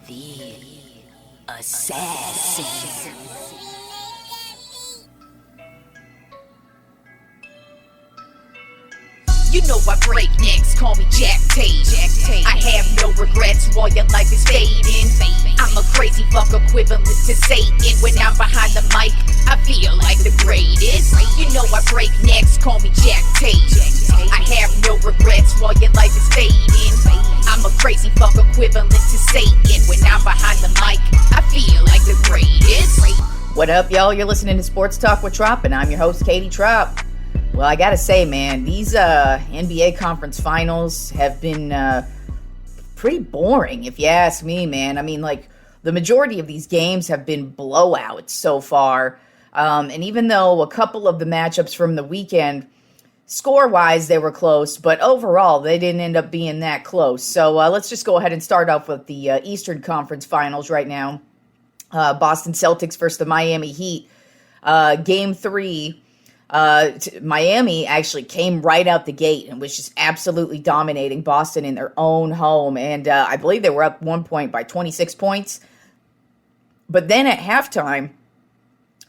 The Assassin. You know I break necks, call me Jack Tate. I have no regrets while your life is fading. I'm a crazy fuck equivalent to Satan. When I'm behind the mic, I feel like the greatest. You know I break necks, call me Jack Tate. I have no regrets while your life is fading. I'm a crazy fuck equivalent to Satan. When I'm behind the mic, I feel like the greatest. What up, y'all? You're listening to Sports Talk with Tropp, and I'm your host, Katie Tropp. Well, I gotta say, man, these NBA conference finals have been pretty boring, if you ask me, man. I mean, like, the majority of these games have been blowouts so far. And even though a couple of the matchups from the weekend, score-wise, they were close, but overall, they didn't end up being that close. So let's just go ahead and start off with the Eastern Conference finals right now. Boston Celtics versus the Miami Heat. Game 3. Miami actually came right out the gate and was just absolutely dominating Boston in their own home. And I believe they were up 1 point by 26 points. But then at halftime,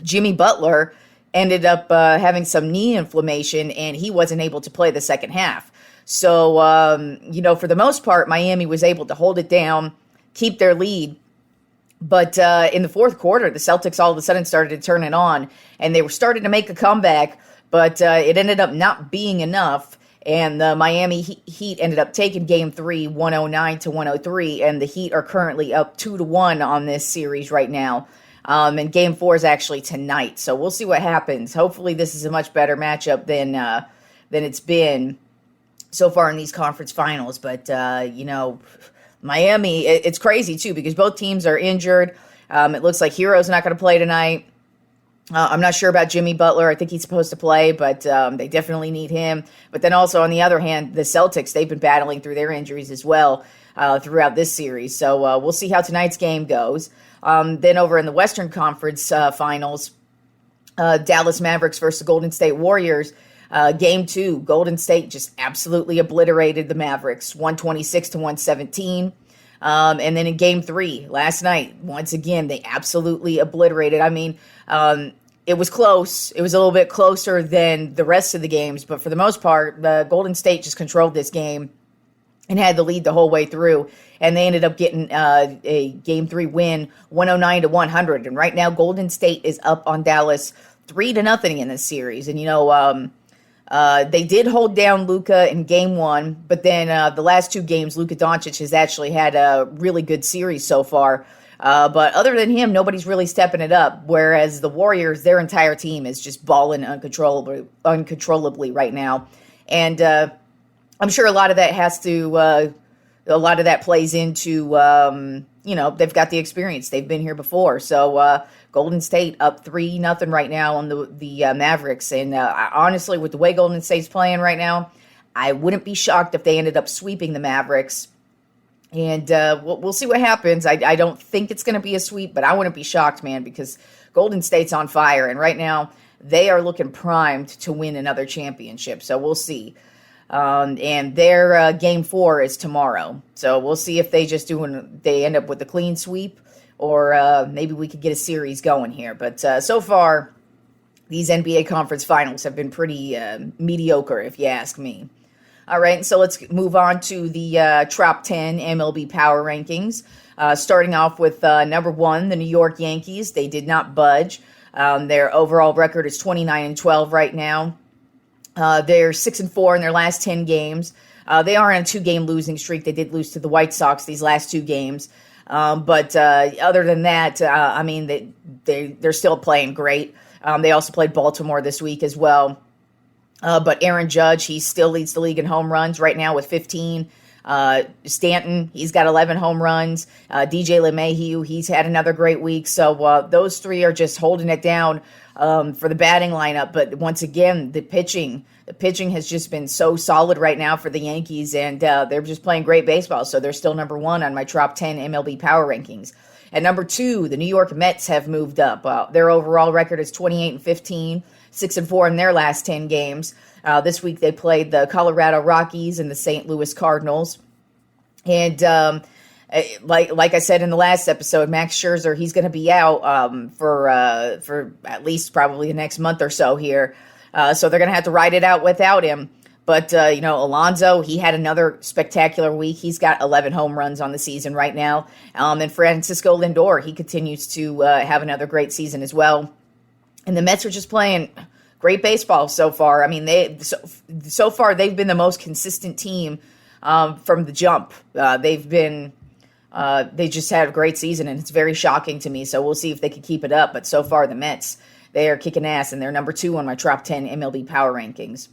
Jimmy Butler ended up having some knee inflammation, and he wasn't able to play the second half. So, for the most part, Miami was able to hold it down, keep their lead. But in the fourth quarter, the Celtics all of a sudden started to turn it on, and they were starting to make a comeback, but it ended up not being enough, and the Miami Heat ended up taking Game 3, 109-103, and the Heat are currently up 2-1 on this series right now. And Game 4 is actually tonight, so we'll see what happens. Hopefully this is a much better matchup than it's been so far in these conference finals, but, Miami, it's crazy, too, because both teams are injured. It looks like Hero's not going to play tonight. I'm not sure about Jimmy Butler. I think he's supposed to play, but they definitely need him. But then also, on the other hand, the Celtics, they've been battling through their injuries as well throughout this series. So we'll see how tonight's game goes. Then over in the Western Conference finals, Dallas Mavericks versus the Golden State Warriors. Game 2, Golden State just absolutely obliterated the Mavericks, 126-117. And then in Game 3, last night, once again, they absolutely obliterated. I mean, it was close. It was a little bit closer than the rest of the games, but for the most part, the Golden State just controlled this game and had the lead the whole way through. And they ended up getting a Game 3 win, 109-100. And right now, Golden State is up on Dallas 3-0 in this series. And, they did hold down Luka in Game 1, but then the last two games, Luka Doncic has actually had a really good series so far. But other than him, nobody's really stepping it up, whereas the Warriors, their entire team is just balling uncontrollably right now. And I'm sure a lot of that plays into, they've got the experience. They've been here before. So Golden State up 3-0 right now on the Mavericks. And honestly, with the way Golden State's playing right now, I wouldn't be shocked if they ended up sweeping the Mavericks. And we'll see what happens. I don't think it's going to be a sweep, but I wouldn't be shocked, man, because Golden State's on fire. And right now, they are looking primed to win another championship. So we'll see. And their Game 4 is tomorrow. So we'll see if they they end up with a clean sweep, or maybe we could get a series going here. But so far, these NBA conference finals have been pretty mediocre, if you ask me. All right, so let's move on to the top 10 MLB Power Rankings. Starting off with number 1, the New York Yankees. They did not budge. Their overall record is 29-12 right now. They're 6-4 in their last 10 games. They are on a 2-game losing streak. They did lose to the White Sox these last 2 games. But other than that, they're still playing great. They also played Baltimore this week as well. But Aaron Judge, he still leads the league in home runs right now with 15. Stanton, he's got 11 home runs. DJ LeMahieu, he's had another great week. So those three are just holding it down for the batting lineup. But once again, the pitching has just been so solid right now for the Yankees, and they're just playing great baseball. So they're still number 1 on my top 10 MLB Power Rankings. At number 2, the New York Mets have moved up. Their overall record is 28-15, 6-4 in their last 10 games. This week they played the Colorado Rockies and the St. Louis Cardinals. And Like I said in the last episode, Max Scherzer, he's going to be out for at least probably the next month or so here. So they're going to have to ride it out without him. But, Alonso, he had another spectacular week. He's got 11 home runs on the season right now. And Francisco Lindor, he continues to have another great season as well. And the Mets are just playing great baseball so far. I mean, so far they've been the most consistent team from the jump. They just had a great season, and it's very shocking to me. So we'll see if they can keep it up. But so far, the Mets, they are kicking ass, and they're number 2 on my Top 10 MLB Power Rankings.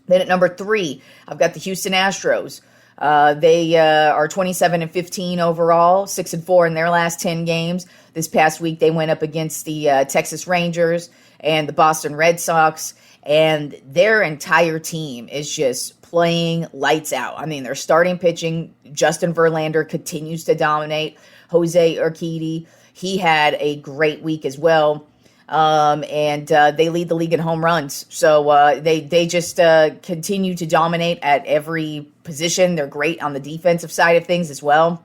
Then at number 3, I've got the Houston Astros. They are 27-15 overall, 6-4 in their last 10 games. This past week, they went up against the Texas Rangers and the Boston Red Sox, and their entire team is just playing lights out. I mean, they're starting pitching. Justin Verlander continues to dominate. Jose Urquidy, he had a great week as well. And they lead the league in home runs. So they just continue to dominate at every position. They're great on the defensive side of things as well.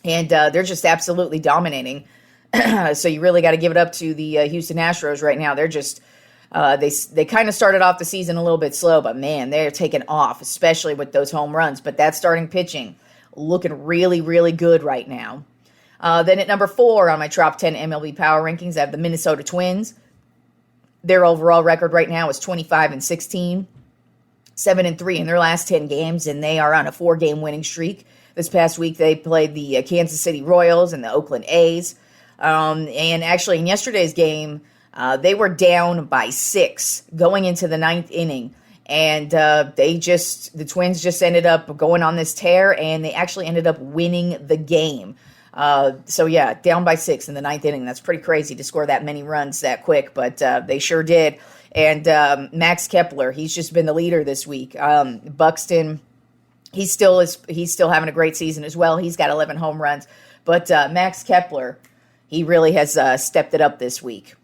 And they're just absolutely dominating. So you really got to give it up to the Houston Astros right now. They're just they kind of started off the season a little bit slow, but man, they're taking off, especially with those home runs. But that starting pitching looking really, really good right now. Then at number 4 on my Top 10 MLB Power Rankings, I have the Minnesota Twins. Their overall record right now is 25-16, 7-3 in their last 10 games, and they are on a 4-game winning streak. This past week, they played the Kansas City Royals and the Oakland A's. And actually, in yesterday's game, they were down by 6 going into the 9th inning. And the Twins just ended up going on this tear, and they actually ended up winning the game. Down by 6 in the 9th inning. That's pretty crazy to score that many runs that quick, but they sure did. And Max Kepler, he's just been the leader this week. Buxton, he's still having a great season as well. He's got 11 home runs, but Max Kepler, he really has stepped it up this week.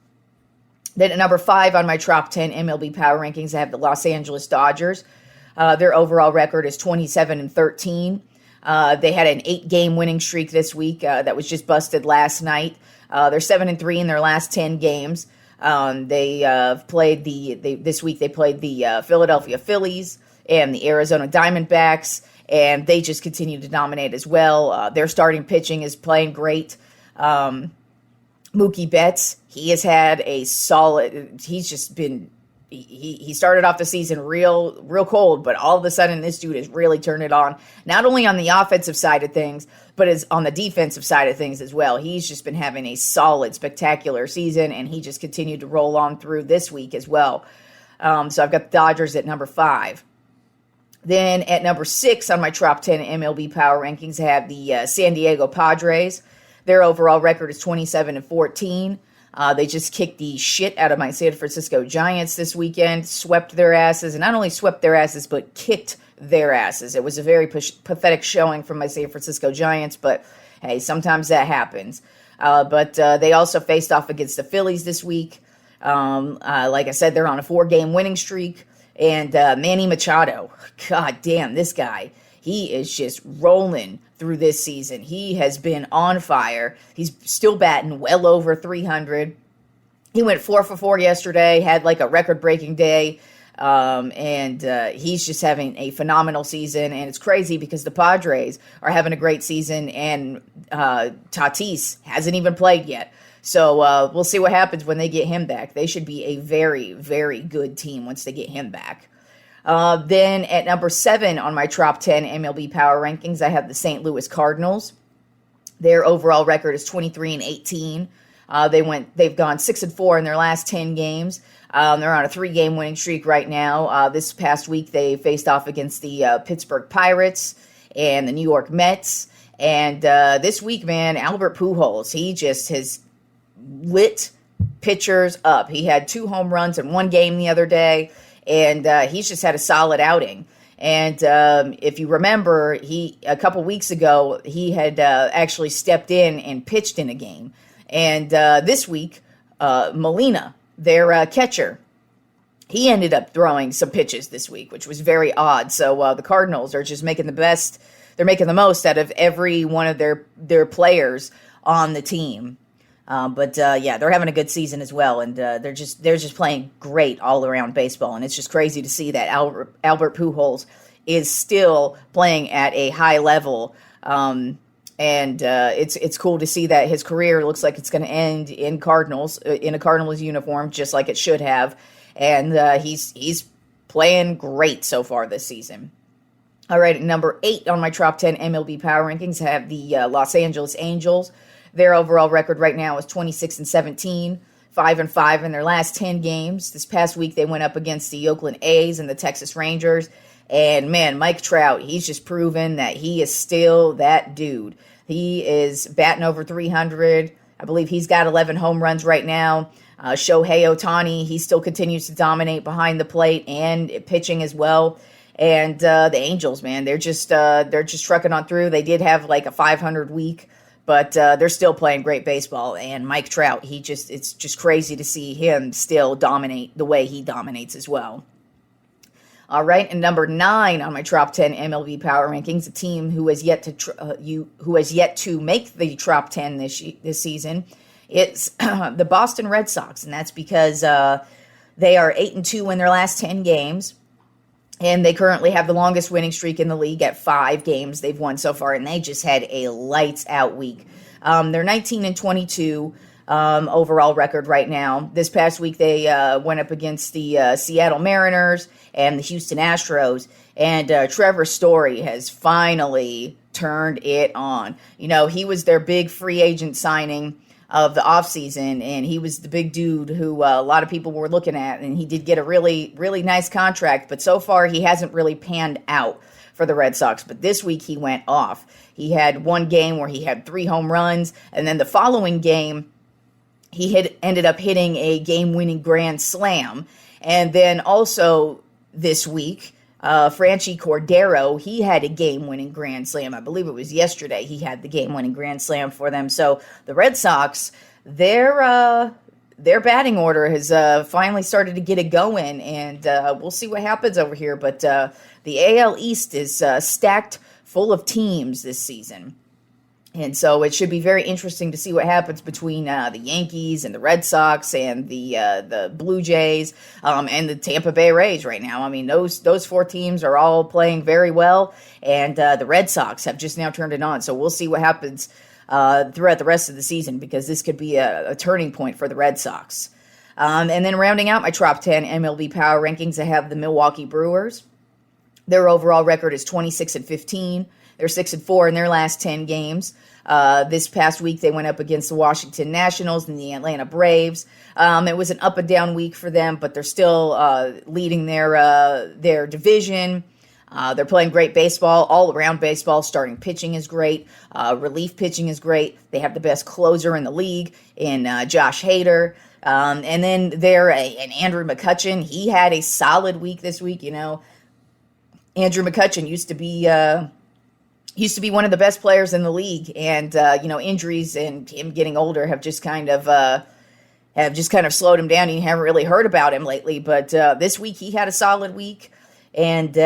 Then at number 5 on my Top 10 MLB Power Rankings, I have the Los Angeles Dodgers. Their overall record is 27-13. They had an 8-game winning streak this week that was just busted last night. They're 7-3 in their last 10 games. This week they played the Philadelphia Phillies and the Arizona Diamondbacks, and they just continue to dominate as well. Their starting pitching is playing great. Mookie Betts, he has had a solid. He's just been. He started off the season real cold, but all of a sudden this dude has really turned it on, not only on the offensive side of things, but is on the defensive side of things as well. He's just been having a solid, spectacular season, and he just continued to roll on through this week as well. So I've got the Dodgers at number 5. Then at number 6 on my Top 10 MLB Power Rankings, I have the San Diego Padres. Their overall record is 27-14. They just kicked the shit out of my San Francisco Giants this weekend, swept their asses, and not only swept their asses, but kicked their asses. It was a very pathetic showing from my San Francisco Giants, but hey, sometimes that happens. But they also faced off against the Phillies this week. Like I said, they're on a 4-game winning streak, and Manny Machado, god damn, this guy, he is just rolling through this season. He has been on fire. He's still batting well over 300. He went 4 for 4 yesterday, had like a record-breaking day, and he's just having a phenomenal season. And it's crazy because the Padres are having a great season, and Tatis hasn't even played yet. So we'll see what happens when they get him back. They should be a very, very good team once they get him back. Then at number 7 on my Top 10 MLB Power Rankings, I have the St. Louis Cardinals. Their overall record is 23-18. They've gone 6-4 in their last 10 games. They're on a 3-game winning streak right now. This past week they faced off against the Pittsburgh Pirates and the New York Mets. And this week, man, Albert Pujols, he just has lit pitchers up. He had 2 home runs in 1 game the other day. And he's just had a solid outing. And if you remember, a couple weeks ago, he had actually stepped in and pitched in a game. And this week, Molina, their catcher, he ended up throwing some pitches this week, which was very odd. So the Cardinals are just making the best they're making the most out of every one of their players on the team. Yeah, they're having a good season as well, and they're just playing great all around baseball, and it's just crazy to see that Albert Pujols is still playing at a high level, it's cool to see that his career looks like it's going to end in a Cardinals uniform, just like it should have, and he's playing great so far this season. All right, at number 8 on my Top 10 MLB Power Rankings, I have the Los Angeles Angels. Their overall record right now is 26-17, 5-5 in their last 10 games. This past week, they went up against the Oakland A's and the Texas Rangers. And man, Mike Trout, he's just proven that he is still that dude. He is batting over 300. I believe he's got 11 home runs right now. Shohei Ohtani, he still continues to dominate behind the plate and pitching as well. And the Angels, man, they're just trucking on through. They did have like a 500 week. But they're still playing great baseball, and Mike Trout, it's just crazy to see him still dominate the way he dominates as well. All right, and number 9 on my Top 10 MLB Power Rankings, a team who has yet to make the Top 10 this season, it's the Boston Red Sox, and that's because they are 8-2 in their last 10 games. And they currently have the longest winning streak in the league at 5 games they've won so far, and they just had a lights-out week. They're 19-22 overall record right now. This past week, they went up against the Seattle Mariners and the Houston Astros, and Trevor Story has finally turned it on. You know, he was their big free agent signing of the offseason, and he was the big dude who a lot of people were looking at, and he did get a really, really nice contract, but so far he hasn't really panned out for the Red Sox. But this week he went off. He had one game where he had 3 home runs, and then the following game he ended up hitting a game-winning grand slam. And then also this week, Franchi Cordero, he had a game-winning grand slam. I believe it was yesterday he had the game-winning grand slam for them. So the Red Sox, their batting order has finally started to get it going, and we'll see what happens over here. But the AL East is stacked full of teams this season. And so it should be very interesting to see what happens between the Yankees and the Red Sox and the Blue Jays and the Tampa Bay Rays right now. I mean, those 4 teams are all playing very well, and the Red Sox have just now turned it on. So we'll see what happens throughout the rest of the season, because this could be a turning point for the Red Sox. And then rounding out my Top 10 MLB Power Rankings, I have the Milwaukee Brewers. Their overall record is 26-15. They're 6-4 in their last 10 games. This past week, they went up against the Washington Nationals and the Atlanta Braves. It was an up and down week for them, but they're still leading their division. They're playing great baseball, all around baseball. Starting pitching is great. Relief pitching is great. They have the best closer in the league in Josh Hader. And then and Andrew McCutchen, he had a solid week this week. You know, Andrew McCutchen used to be one of the best players in the league, and injuries and him getting older have just kind of slowed him down. You haven't really heard about him lately, but this week he had a solid week, and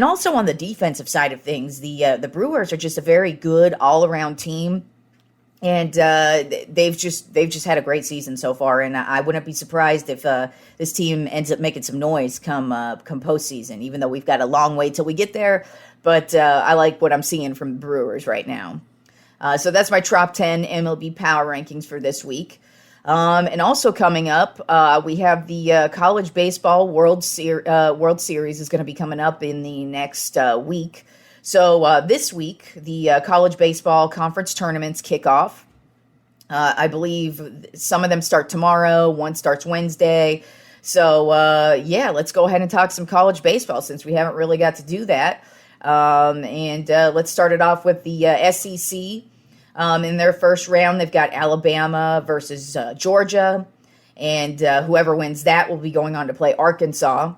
also on the defensive side of things, the Brewers are just a very good all around team, and they've just had a great season so far, and I wouldn't be surprised if this team ends up making some noise come postseason, even though we've got a long way till we get there. But I like what I'm seeing from the Brewers right now. So that's my Top 10 MLB Power Rankings for this week. And also coming up, we have the College Baseball World Series is going to be coming up in the next week. So this week, the College Baseball Conference tournaments kick off. I believe some of them start tomorrow. One starts Wednesday. So, let's go ahead and talk some college baseball since we haven't really got to do that. Let's start it off with the SEC. In their first round, they've got Alabama versus Georgia, and whoever wins that will be going on to play Arkansas.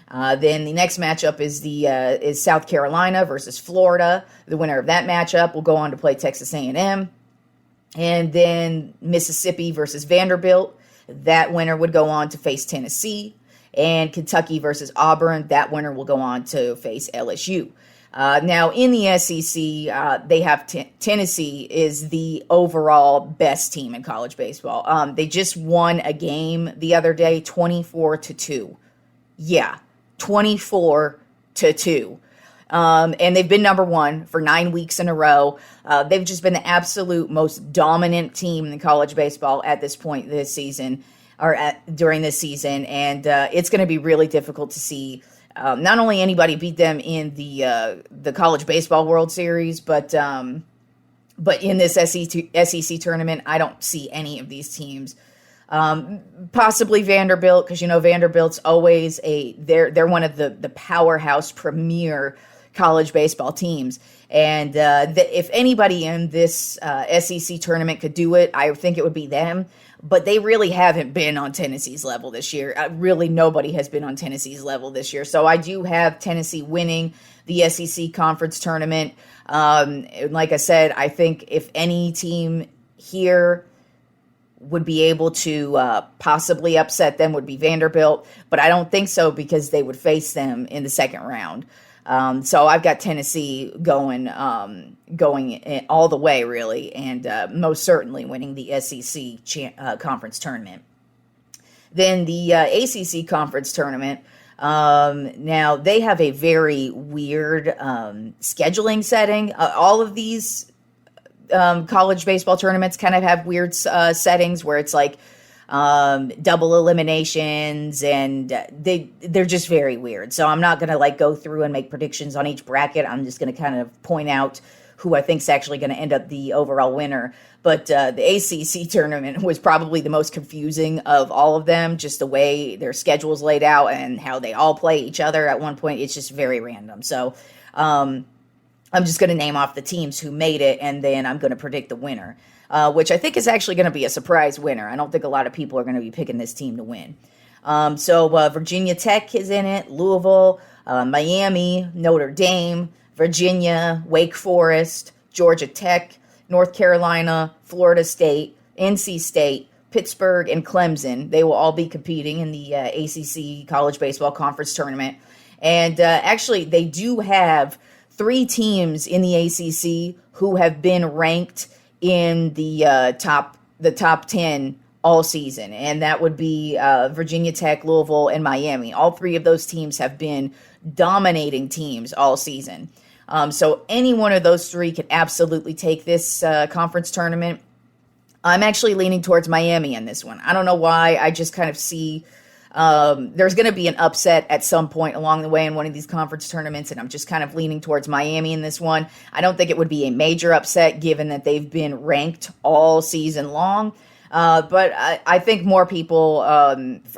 Then the next matchup is South Carolina versus Florida. The winner of that matchup will go on to play Texas A&M. And then Mississippi versus Vanderbilt. That winner would go on to face Tennessee. And Kentucky versus Auburn. That winner will go on to face LSU. Now, in the SEC, they have Tennessee is the overall best team in college baseball. They just won a game the other day, 24-2. Yeah, 24-2. And they've been number one for 9 weeks in a row. They've just been the absolute most dominant team in college baseball at this point this season, during this season. And it's going to be really difficult to see not only anybody beat them in the College Baseball World Series, but in this SEC tournament, I don't see any of these teams. Possibly Vanderbilt, because Vanderbilt's always they're one of the powerhouse premier college baseball teams, and if anybody in this SEC tournament could do it, I think it would be them. But they really haven't been on Tennessee's level this year. Really, nobody has been on Tennessee's level this year. So I do have Tennessee winning the SEC conference tournament. Like I said, I think if any team here would be able to possibly upset them would be Vanderbilt, but I don't think so because they would face them in the second round. So I've got Tennessee going all the way, really, and most certainly winning the SEC conference tournament. Then the ACC conference tournament, now they have a very weird scheduling setting. All of these college baseball tournaments kind of have weird settings where it's like double eliminations, and they're just very weird. So I'm not going to go through and make predictions on each bracket. I'm just going to kind of point out who I think is actually going to end up the overall winner. But the ACC tournament was probably the most confusing of all of them, just the way their schedule's laid out and how they all play each other at one point. It's just very random. So I'm just going to name off the teams who made it, and then I'm going to predict the winner, which I think is actually going to be a surprise winner. I don't think a lot of people are going to be picking this team to win. So Virginia Tech is in it, Louisville, Miami, Notre Dame, Virginia, Wake Forest, Georgia Tech, North Carolina, Florida State, NC State, Pittsburgh, and Clemson. They will all be competing in the ACC College Baseball Conference Tournament. And actually, they do have 3 teams in the ACC who have been ranked in the top 10 all season, and that would be Virginia Tech, Louisville, and Miami. All 3 of those teams have been dominating teams all season. So any one of those 3 could absolutely take this conference tournament. I'm actually leaning towards Miami in this one. I don't know why. I just kind of see there's going to be an upset at some point along the way in one of these conference tournaments, and I'm just kind of leaning towards Miami in this one. I don't think it would be a major upset given that they've been ranked all season long. But I think more people,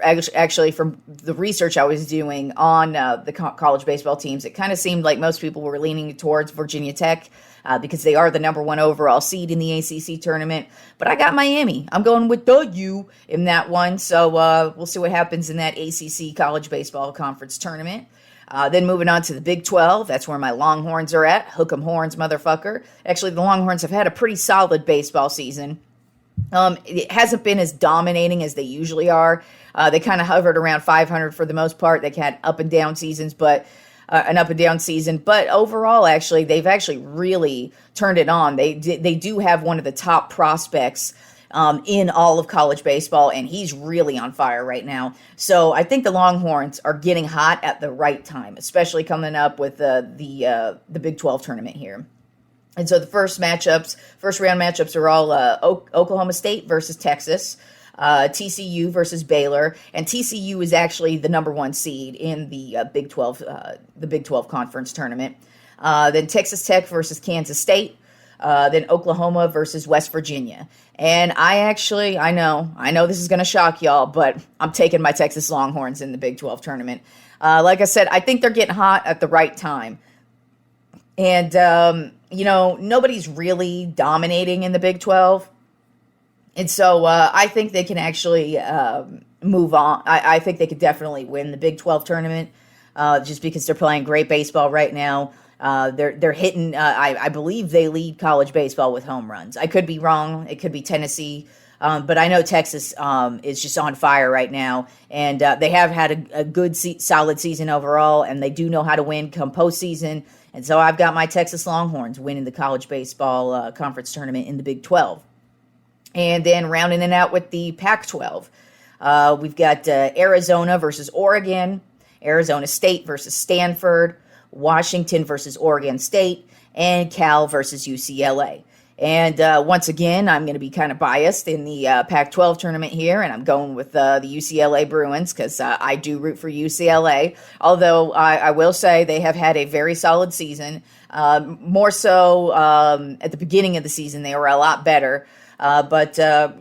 actually from the research I was doing on the college baseball teams, it kind of seemed like most people were leaning towards Virginia Tech because they are the number 1 overall seed in the ACC tournament. But I got Miami. I'm going with the U in that one. So we'll see what happens in that ACC college baseball conference tournament. Then moving on to the Big 12, that's where my Longhorns are at. Hook 'em horns, motherfucker. Actually, the Longhorns have had a pretty solid baseball season. It hasn't been as dominating as they usually are. They kind of hovered around 500 for the most part. They had up and down seasons, but an up and down season. But overall, actually, they've actually really turned it on. They do have one of the top prospects in all of college baseball, and he's really on fire right now. So I think the Longhorns are getting hot at the right time, especially coming up with the Big 12 tournament here. And so the first round matchups are all Oklahoma State versus Texas, TCU versus Baylor, and TCU is actually the number 1 seed in the Big 12 conference tournament. Then Texas Tech versus Kansas State, then Oklahoma versus West Virginia. And I know this is going to shock y'all, but I'm taking my Texas Longhorns in the Big 12 tournament. Like I said, I think they're getting hot at the right time. And, nobody's really dominating in the Big 12. And so I think they can actually move on. I think they could definitely win the Big 12 tournament just because they're playing great baseball right now. They're hitting, I believe they lead college baseball with home runs. I could be wrong. It could be Tennessee. But I know Texas is just on fire right now, and they have had a good, solid season overall, and they do know how to win come postseason. And so I've got my Texas Longhorns winning the college baseball conference tournament in the Big 12. And then rounding it out with the Pac-12, we've got Arizona versus Oregon, Arizona State versus Stanford, Washington versus Oregon State, and Cal versus UCLA. And once again, I'm going to be kind of biased in the Pac-12 tournament here, and I'm going with the UCLA Bruins because I do root for UCLA. Although I will say they have had a very solid season. More so at the beginning of the season, they were a lot better. But the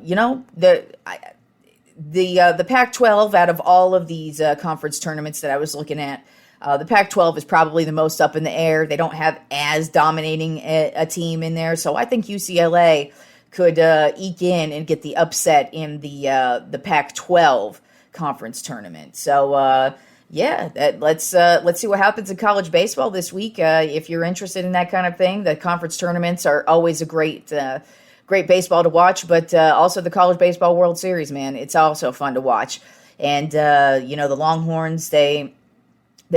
Pac-12, out of all of these conference tournaments that I was looking at, the Pac-12 is probably the most up in the air. They don't have as dominating a team in there, so I think UCLA could eke in and get the upset in the Pac-12 conference tournament. So let's see what happens in college baseball this week. If you're interested in that kind of thing, the conference tournaments are always a great baseball to watch, but also the College Baseball World Series, man, it's also fun to watch. And the Longhorns, they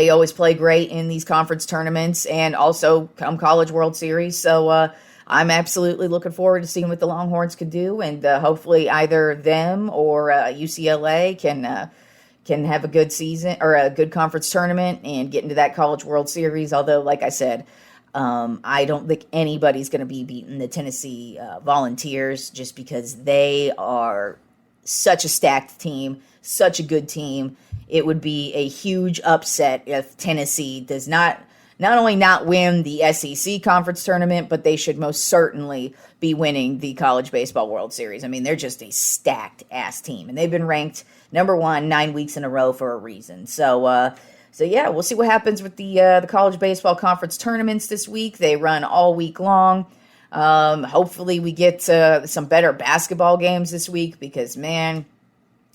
always play great in these conference tournaments and also come College World Series. So I'm absolutely looking forward to seeing what the Longhorns could do, and hopefully either them or UCLA can have a good season or a good conference tournament and get into that College World Series. Although, like I said, I don't think anybody's going to be beating the Tennessee Volunteers just because they are such a stacked team, such a good team. It would be a huge upset if Tennessee does not only not win the SEC conference tournament, but they should most certainly be winning the College Baseball World Series. I mean, they're just a stacked ass team, and they've been ranked number 1 9 weeks in a row for a reason. So yeah, we'll see what happens with the college baseball conference tournaments this week. They run all week long. Hopefully we get some better basketball games this week because, man,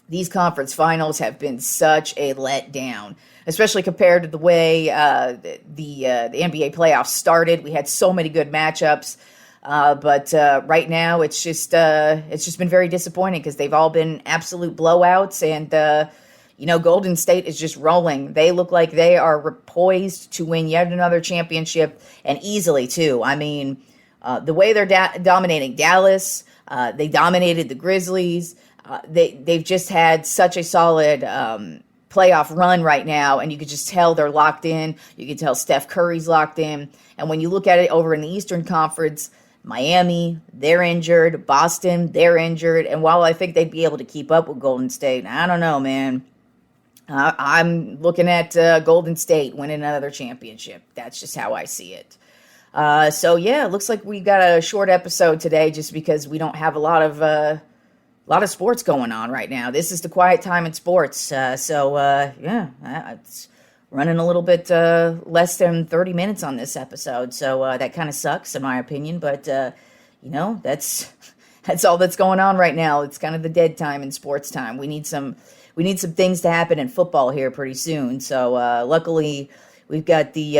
these conference finals have been such a letdown, especially compared to the way the NBA playoffs started. We had so many good matchups, but right now it's just been very disappointing because they've all been absolute blowouts, and Golden State is just rolling. They look like they are poised to win yet another championship, and easily too. I mean, the way they're dominating Dallas, they dominated the Grizzlies. They've just had such a solid playoff run right now, and you could just tell they're locked in. You can tell Steph Curry's locked in. And when you look at it over in the Eastern Conference, Miami, they're injured. Boston, they're injured. And while I think they'd be able to keep up with Golden State, I don't know, man. I'm looking at Golden State winning another championship. That's just how I see it. So, yeah, it looks like we got a short episode today just because we don't have a lot of sports going on right now. This is the quiet time in sports. It's running a little bit less than 30 minutes on this episode. So that kind of sucks in my opinion. But, that's all that's going on right now. It's kind of the dead time in sports time. We need some things to happen in football here pretty soon. So luckily we've got the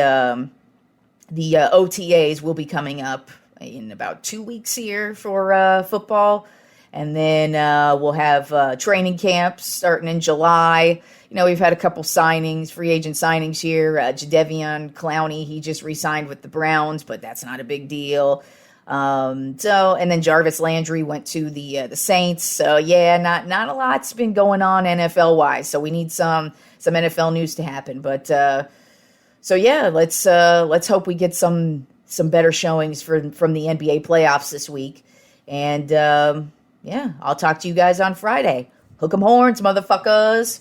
OTAs will be coming up in about 2 weeks here for football. And then we'll have training camps starting in July. We've had a couple signings, free agent signings here. Jadeveon Clowney, he just re-signed with the Browns, but that's not a big deal. And then Jarvis Landry went to the Saints. So yeah, not a lot's been going on NFL wise. So we need some NFL news to happen. But so yeah, let's hope we get some better showings from the NBA playoffs this week. And yeah, I'll talk to you guys on Friday. Hook 'em horns, motherfuckers.